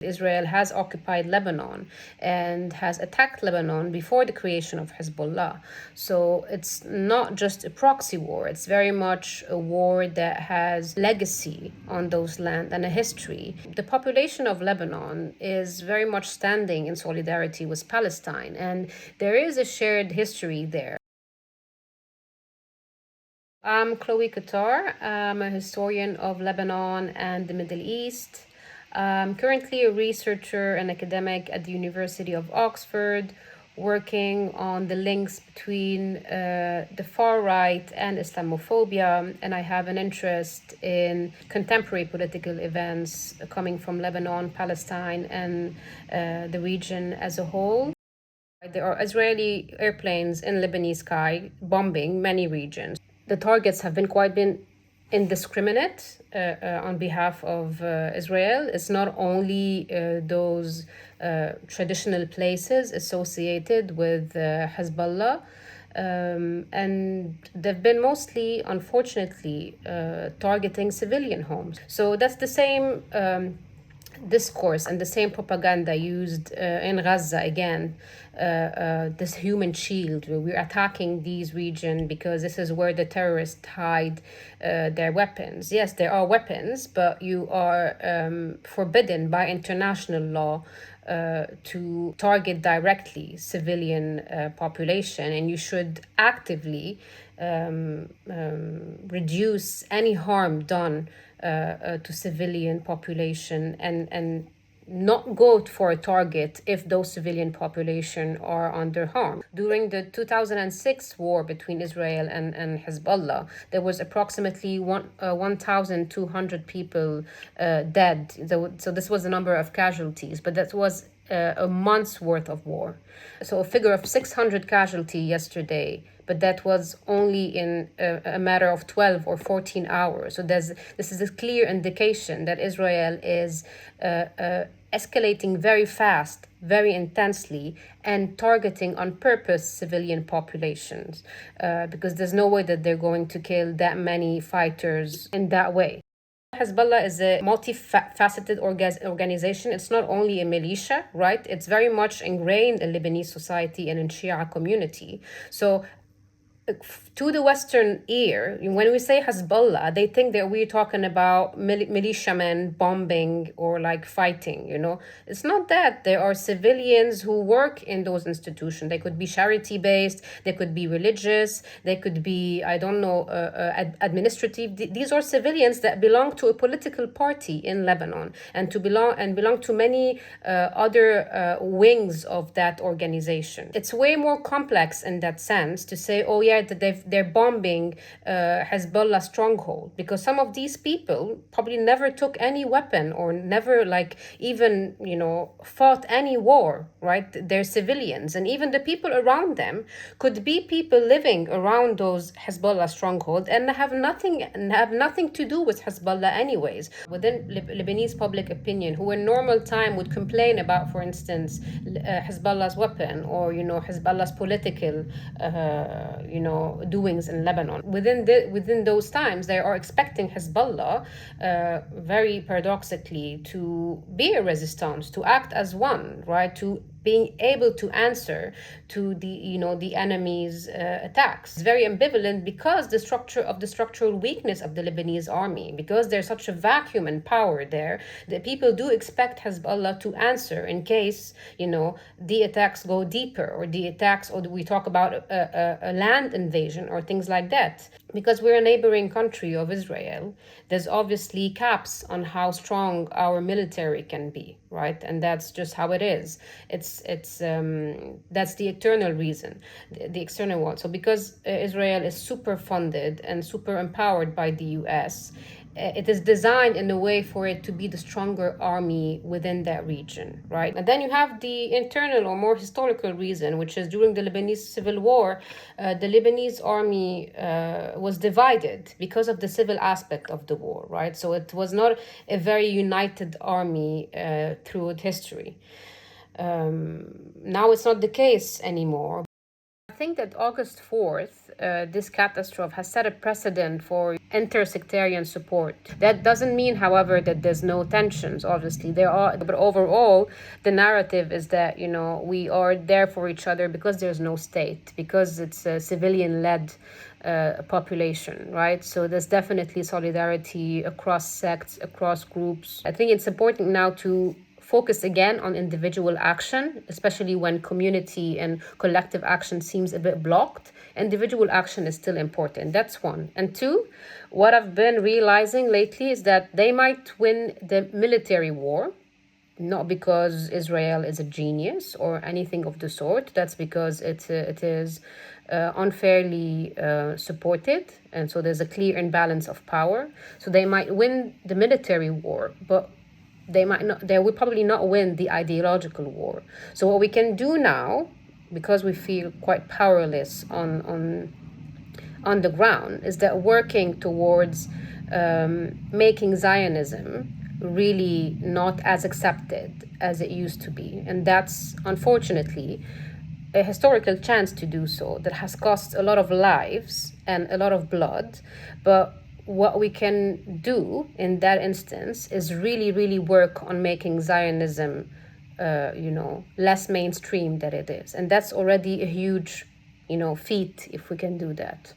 Israel has occupied Lebanon and has attacked Lebanon before the creation of Hezbollah. So it's not just a proxy war, it's very much a war that has legacy on those lands and a history. The population of Lebanon is very much standing in solidarity with Palestine, and there is a shared history there. I'm Chloe Kattar. I'm a historian of Lebanon and the Middle East. I'm currently a researcher and academic at the University of Oxford, working on the links between the far right and Islamophobia, and I have an interest in contemporary political events coming from Lebanon, Palestine, and the region as a whole. There are Israeli airplanes in Lebanese sky bombing many regions. The targets have been indiscriminate on behalf of Israel. It's not only those traditional places associated with Hezbollah, and they've been mostly, unfortunately, targeting civilian homes. So that's the same discourse and the same propaganda used in Gaza again, this human shield, where we're attacking these regions because this is where the terrorists hide their weapons. Yes, there are weapons, but you are forbidden by international law to target directly civilian population, and you should actively reduce any harm done to civilian population, and not go for a target if those civilian population are under harm. During the 2006 war between Israel and Hezbollah, there was approximately 1,200 people dead. So this was the number of casualties, but that was a month's worth of war. So a figure of 600 casualty yesterday, but that was only in a matter of 12 or 14 hours. So this is a clear indication that Israel is escalating very fast, very intensely, and targeting on purpose civilian populations, because there's no way that they're going to kill that many fighters in that way. Hezbollah is a multifaceted organization. It's not only a militia, right? It's very much ingrained in Lebanese society and in Shia community. So to the Western ear, when we say Hezbollah, they think that we're talking about militiamen bombing or like fighting, It's not that. There are civilians who work in those institutions. They could be charity-based, they could be religious, they could be, I don't know, administrative. These are civilians that belong to a political party in Lebanon and belong to many other wings of that organization. It's way more complex in that sense to say, oh yeah, that they're bombing Hezbollah stronghold, because some of these people probably never took any weapon or never even fought any war, right? They're civilians, and even the people around them could be people living around those Hezbollah stronghold and have nothing to do with Hezbollah anyways. Within Lebanese public opinion, who in normal time would complain about, for instance, Hezbollah's weapon or Hezbollah's political doings in Lebanon. Within those times, they are expecting Hezbollah, very paradoxically, to be a resistance, to act as one, right? To being able to answer to the enemy's attacks. It's very ambivalent because the structural weakness of the Lebanese army, because there's such a vacuum in power there, that people do expect Hezbollah to answer in case the attacks go deeper, or we talk about a land invasion or things like that. Because we're a neighboring country of Israel, there's obviously caps on how strong our military can be, right? And that's just how it is. That's the external reason, the external one. So because Israel is super funded and super empowered by the US, it is designed in a way for it to be the stronger army within that region, right? And then you have the internal or more historical reason, which is during the Lebanese civil war, the Lebanese army was divided because of the civil aspect of the war, right? So it was not a very united army throughout history. Now it's not the case anymore. think that August 4th, this catastrophe has set a precedent for intersectarian support. That doesn't mean, however, that there's no tensions. Obviously, there are, but overall, the narrative is that, we are there for each other because there's no state, because it's a civilian-led population, right? So there's definitely solidarity across sects, across groups. I think it's important now to focus again on individual action, especially when community and collective action seems a bit blocked. Individual action is still important. That's one. And two, what I've been realizing lately is that they might win the military war, not because Israel is a genius or anything of the sort. That's because it is unfairly supported, and so there's a clear imbalance of power. So they might win the military war, but they will probably not win the ideological war. So what we can do now, because we feel quite powerless on the ground, is that working towards making Zionism really not as accepted as it used to be. And that's unfortunately a historical chance to do so that has cost a lot of lives and a lot of blood. But what we can do in that instance is really, really work on making Zionism, less mainstream than it is. And that's already a huge, feat if we can do that.